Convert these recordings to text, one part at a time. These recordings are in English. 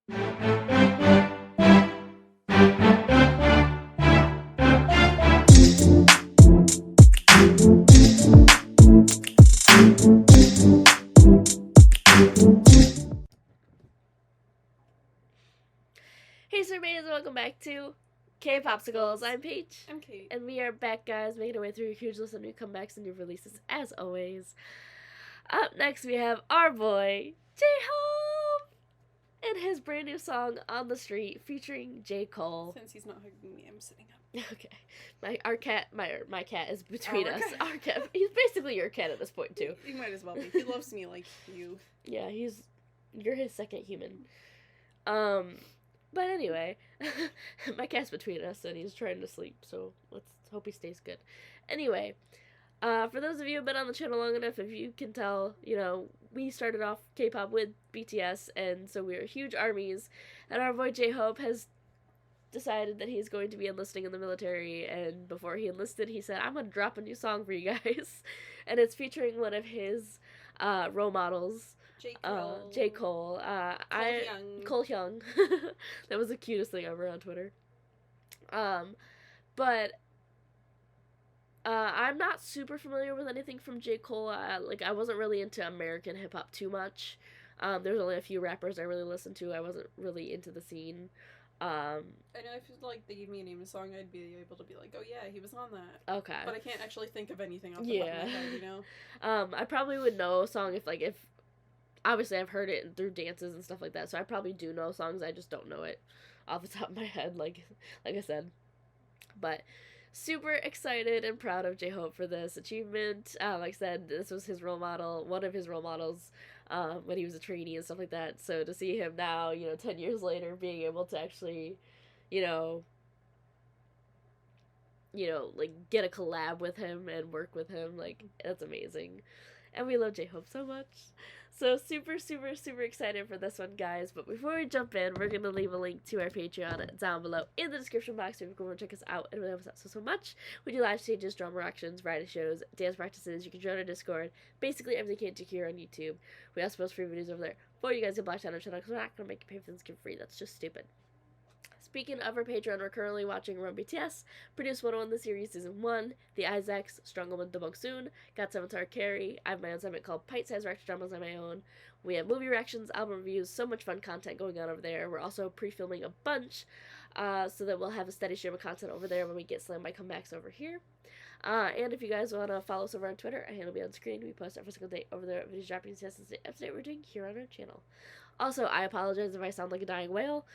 Hey, Surveys, and welcome back to K-Popsicles. I'm Paige. I'm Kate. And we are back, guys, making our way through a huge list of new comebacks and new releases, as always. Up next, we have our boy, J.COLE, and his brand new song, On the Street, featuring J.COLE. Since he's not hugging me, I'm sitting up. Okay. My cat is between us. Okay. Our cat. He's basically your cat at this point, too. He might as well be. He loves me like you. Yeah, you're his second human. But anyway, my cat's between us and he's trying to sleep, so let's hope he stays good. Anyway, for those of you who've been on the channel long enough, if you can tell, we started off K-pop with BTS, and so we are huge armies, and our boy J-Hope has decided that he's going to be enlisting in the military, and before he enlisted, he said, I'm going to drop a new song for you guys, and it's featuring one of his role models, J.COLE. J.COLE. Cole Hyung. That was the cutest thing ever on Twitter. But I'm not super familiar with anything from J.COLE. I wasn't really into American hip hop too much. There's only a few rappers I really listened to. I wasn't really into the scene. I know if they gave me a name of a song, I'd be able to be like, oh yeah, he was on that. Okay. But I can't actually think of anything off the top of my head, I probably would know a song if obviously I've heard it through dances and stuff like that, so I probably do know songs, I just don't know it off the top of my head, like I said. But super excited and proud of J-Hope for this achievement. Like I said, this was his role model, one of his role models, when he was a trainee and stuff like that. So to see him now, 10 years later, being able to actually, get a collab with him and work with him, that's amazing. And we love J-Hope so much. So super, super, super excited for this one, guys. But before we jump in, we're going to leave a link to our Patreon down below in the description box so you can go and check us out. It really helps out so much. We do live stages, drama reactions, variety shows, dance practices. You can join our Discord. Basically everything you can do here on YouTube. We also post free videos over there for you guys to watch on our channel because we're not going to make you pay for this for free. That's just stupid. Speaking of our Patreon, we're currently watching Run BTS, Produce 101 The Series Season 1, The Isaacs, Strong Woman Debunk Soon, Got 7 Star Carrie, I have my own segment called Pint Size Reaction Dramas on my own. We have movie reactions, album reviews, so much fun content going on over there. We're also pre-filming a bunch, so that we'll have a steady stream of content over there when we get Slam by comebacks over here. And if you guys want to follow us over on Twitter, our handle will be on screen. We post every single day over there. Videos dropping tests and update we're doing here on our channel. Also, I apologize if I sound like a dying whale.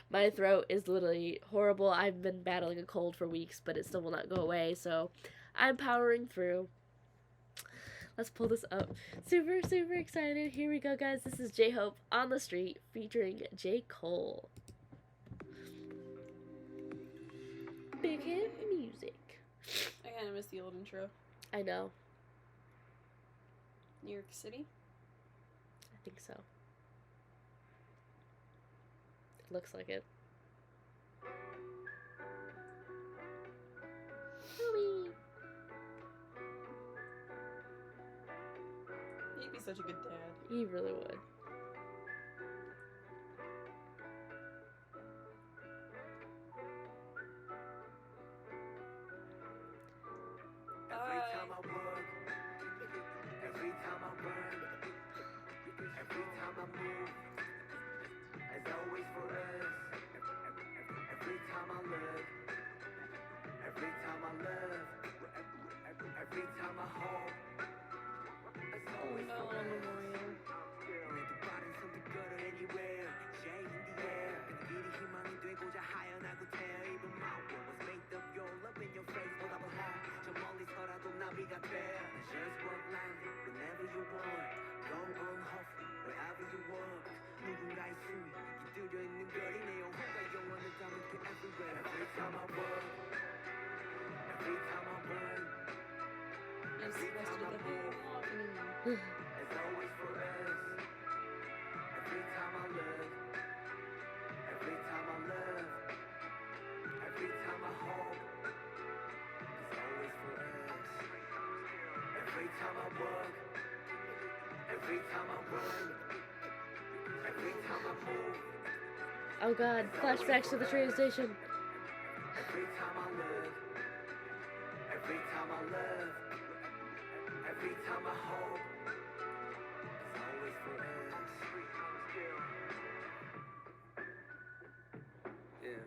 My throat is literally horrible. I've been battling a cold for weeks, but it still will not go away, so I'm powering through. Let's pull this up. Super, super excited. Here we go, guys. This is J-Hope on the Street featuring J.COLE. Big hit music. I kind of miss the old intro. I know. New York City? I think so. Looks like it. Mommy. He'd be such a good dad. He really would. Every time I run, every time I move, Oh god, flashbacks to the train station. Every time I live, every time I live, every time I hope, it's always for us. Yeah.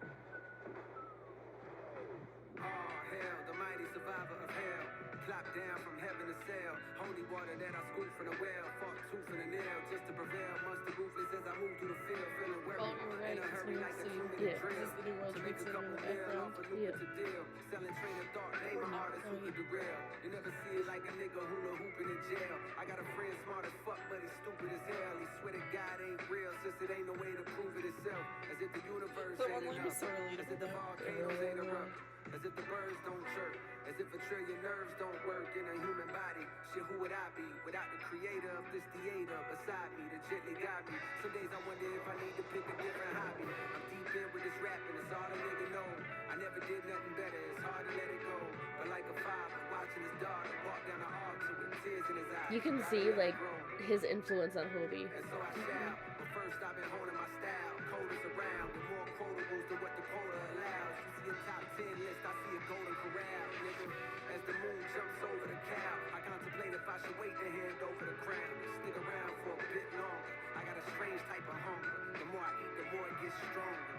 Oh, hell, the mighty survivor of hell. Plop down from heaven to sail. Holy water that I scoop from the well. Fuck tooth and a nail just to prevail. Monster ruthless as I move through the field. Feeling Oh, worried. you were right. In a It's hurry new like a scene. tune in Yeah. a drill. This is the new World To Trade make a Center in couple the mil background. off a Yeah. lucrative deal. Selling train of thought. Name We're my not artist who going. keep it real. You never see it like a nigga hula hooping in jail. I got a friend smart as fuck, but he's stupid as hell. He swear to God ain't real since it ain't no way to prove it itself. As if the universe The ain't one line was enough. so As relatable if the though. volcanoes ain't erupt. As if the birds don't chirp. As if a trillion nerves don't work in a human body. Shit, who would I be without the creator of this theater beside me that gently guide me? Some days I wonder if I need to pick a different hobby. I'm deep in with this rapping, it's all a nigga know. I never did nothing better, it's hard to let it go. But like a father watching his daughter walk down the altar with tears in his eyes. You can Gotta see, let it like, grow. his influence on Hobie. And so I shall. But first I've been honing my style. Coders around with more quotables than what the quota allows. You see a top 10 list, I see a golden corral, nigga. As the moon jumps over the cow, I contemplate if I should wait to hand over the crown. Stick around for a bit longer. I got a strange type of hunger. The more I eat, the more it gets stronger.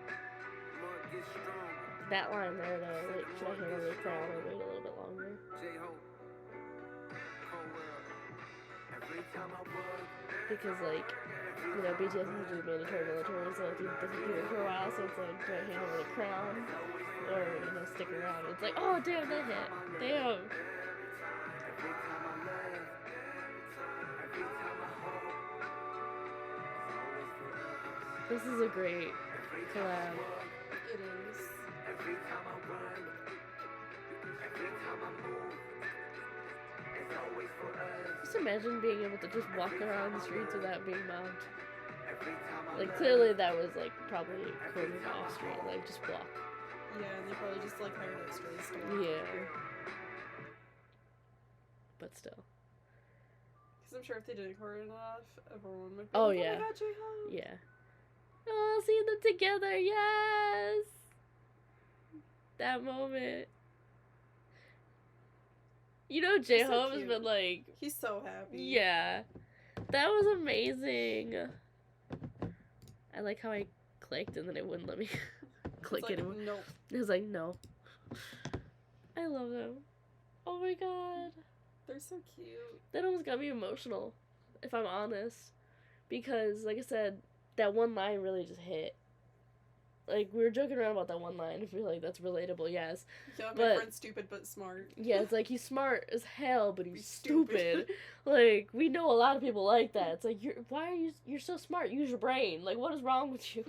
The more it gets stronger. That line there, though, like, should I handle the crown or wait a little bit longer? J.COLE. Cold world. Every time I work. Because, like, you know, BTS is usually mandatory military, so like, it doesn't do it for a while, so it's like, do I hand over the crown? Or, you know, stick around? It's like, oh, damn, that hit. Damn. Every time I live, every time I hope, it's always for us. This is a great collab. It is. Every time I run, every time I move, it's always for us. Just imagine being able to just walk around the streets without being mobbed. Every time I Like, live, clearly that was, like, probably quoted off street, like, just walk. Yeah, and they probably just like hired extras. Yeah. But still. Because I'm sure if they didn't coordinate enough, everyone would be Oh, like, yeah. Oh my god, J.COLE. Yeah. Oh, seeing them together, yes! That moment. You know, He's so J-Hope has cute. been like, He's so happy. yeah. That was amazing. I like how I clicked and then it wouldn't let me click It's like, anymore. nope. It was like, no. I love them. Oh my god. They're so cute. That almost got me emotional, if I'm honest. Because, like I said, that one line really just hit. Like, we were joking around about that one line. I feel like that's relatable, yes. Yeah, my But- friend's stupid but smart. Yeah, it's like, he's smart as hell, but he's He's stupid. stupid. Like, we know a lot of people like that. It's like, you're so smart, use your brain. Like, what is wrong with you?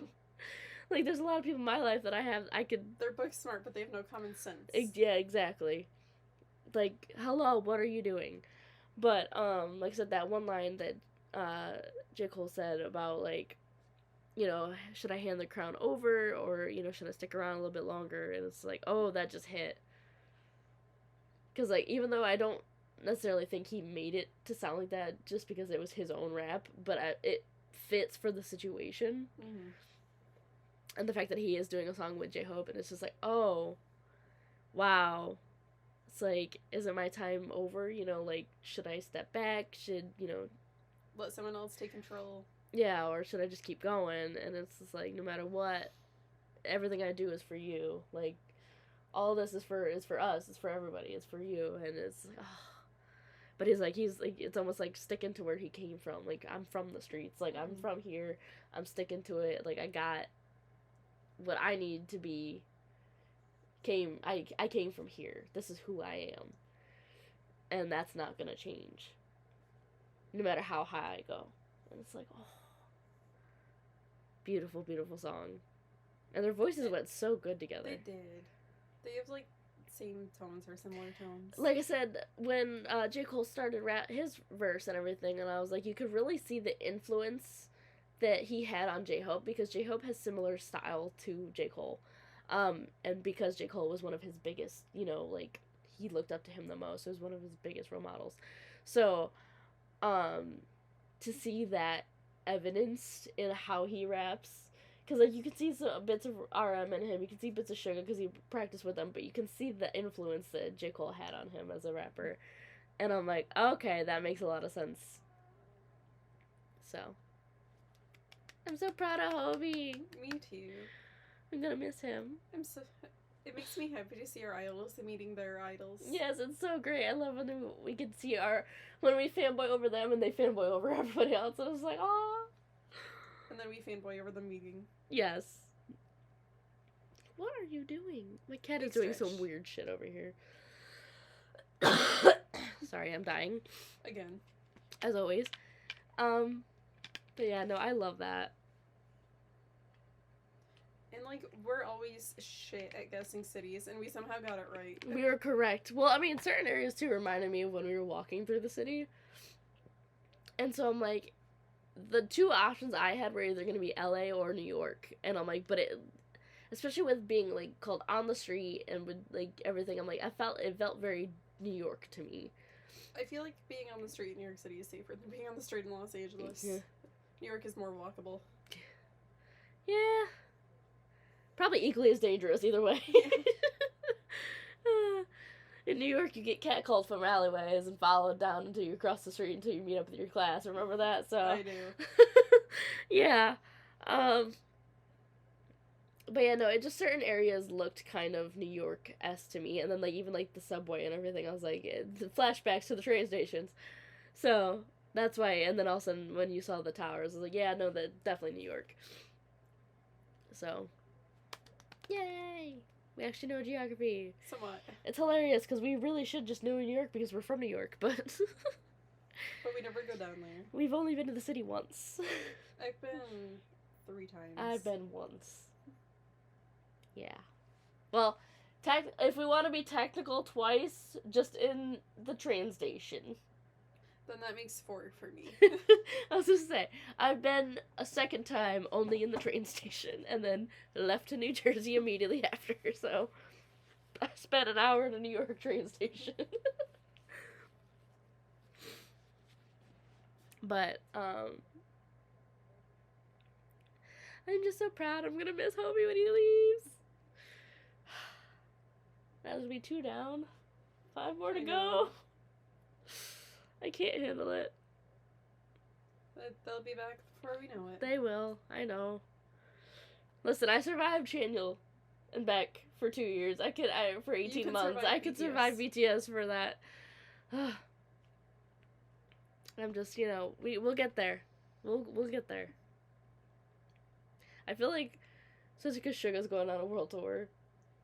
Like, there's a lot of people in my life that I could... They're both smart, but they have no common sense. Yeah, exactly. Like, hello, what are you doing? But, like I said, that one line that, J.COLE said about, like, you know, should I hand the crown over, or, you know, should I stick around a little bit longer? And it's like, oh, that just hit. Because, like, even though I don't necessarily think he made it to sound like that just because it was his own rap, but it fits for the situation. Mm-hmm. And the fact that he is doing a song with J-Hope, and it's just like, oh, wow. It's like, is it my time over? You know, like, should I step back? Should, you know... Let someone else take control. Yeah, or should I just keep going? And it's just like, no matter what, everything I do is for you. Like, all this is for us. It's for everybody. It's for you. And it's, but he's like, it's almost like sticking to where he came from. Like, I'm from the streets. Like, I'm from here. I'm sticking to it. Like, I got what I need to be. I came from here. This is who I am. And that's not gonna change. No matter how high I go. And it's like, oh. Beautiful, beautiful song. And their voices went so good together. They did. They have, like, same tones or similar tones. Like I said, when J.COLE started his verse and everything, and I was like, you could really see the influence that he had on J-Hope, because J-Hope has similar style to J.COLE. And because J.COLE was one of his biggest, you know, like, he looked up to him the most. It was one of his biggest role models. So, to see that evidenced in how he raps, because like you can see some bits of RM in him, you can see bits of Suga because he practiced with them, but you can see the influence that J. Cole had on him as a rapper, and I'm like, okay, that makes a lot of sense. So, I'm so proud of Hobie. Me too. I'm gonna miss him. It makes me happy to see our idols meeting their idols. Yes, it's so great. I love when we can see when we fanboy over them and they fanboy over everybody else. And it's like, aw. And then we fanboy over the meeting. Yes. What are you doing? My cat is doing some weird shit over here. Sorry, I'm dying. Again. As always. But yeah, no, I love that. And, like, we're always shit at guessing cities, and we somehow got it right. We were correct. Well, I mean, certain areas, too, reminded me of when we were walking through the city. And so I'm like, the two options I had were either going to be LA or New York. And I'm like, but it, especially with being, like, called On the Street and with, like, everything, I'm like, it felt very New York to me. I feel like being on the street in New York City is safer than being on the street in Los Angeles. Yeah. New York is more walkable. Yeah. Probably equally as dangerous either way. In New York, you get catcalled from alleyways and followed down until you cross the street until you meet up with your class. Remember that? So I do. yeah. But yeah, no, it just certain areas looked kind of New York-esque to me. And then, like, even, like, the subway and everything, I was like, flashbacks to the train stations. So that's why, and then all of a sudden, when you saw the towers, I was like, yeah, no, that's definitely New York. So, yay! We actually know geography. Somewhat. It's hilarious, because we really should just know New York, because we're from New York, but... But we never go down there. We've only been to the city once. I've been 3 times. I've been once. Yeah. Well, if we want to be technical, twice, just in the train station. Then that makes 4 for me. I was just say, I've been a second time only in the train station, and then left to New Jersey immediately after, so I spent an hour in a New York train station. But, I'm just so proud. I'm gonna miss Hobie when he leaves. That'll be 2 down. 5 more to go. I can't handle it. But they'll be back before we know it. They will. I know. Listen, I survived Chaniel and Beck for 2 years. For 18 months. I could survive BTS for that. I'm just, we'll get there. We'll get there. I feel like, especially because Suga's going on a world tour,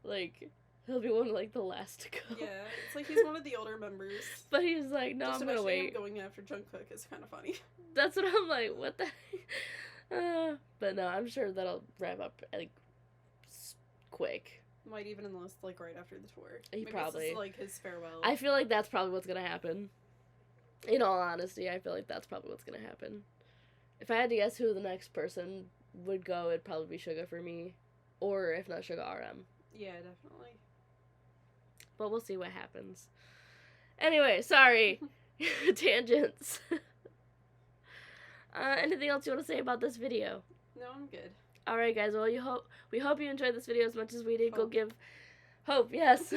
like, he'll be one of, like, the last to go. Yeah, it's like he's one of the older members. But he's like, no, just I'm gonna wait. Him going after Jungkook is kind of funny. That's what I'm like, what the heck? But no, I'm sure that'll wrap up, like, quick. Might even enlist, like, right after the tour. He Maybe probably. This is, like, his farewell. I feel like that's probably what's gonna happen. In all honesty, I feel like that's probably what's gonna happen. If I had to guess who the next person would go, it'd probably be Suga for me. Or, if not Suga, RM. Yeah, definitely. But we'll see what happens. Anyway, sorry. Tangents. Anything else you want to say about this video? No, I'm good. Alright, guys. Well, we hope you enjoyed this video as much as we did. Hope. Go give... Hope, yes.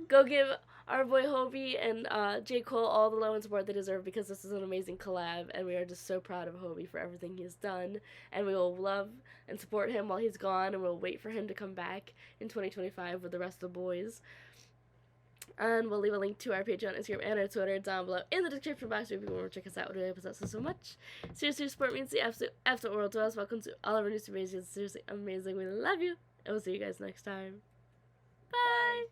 Go give our boy Hobie and J.COLE all the love and support they deserve, because this is an amazing collab, and we are just so proud of Hobie for everything he's done, and we will love and support him while he's gone, and we'll wait for him to come back in 2025 with the rest of the boys. And we'll leave a link to our Patreon, Instagram, and our Twitter down below in the description box if you want to check us out. We really possess us so much. Seriously, support means the absolute world to us. Welcome to all of our new amazing. Seriously amazing. We love you, and we'll see you guys next time. Bye.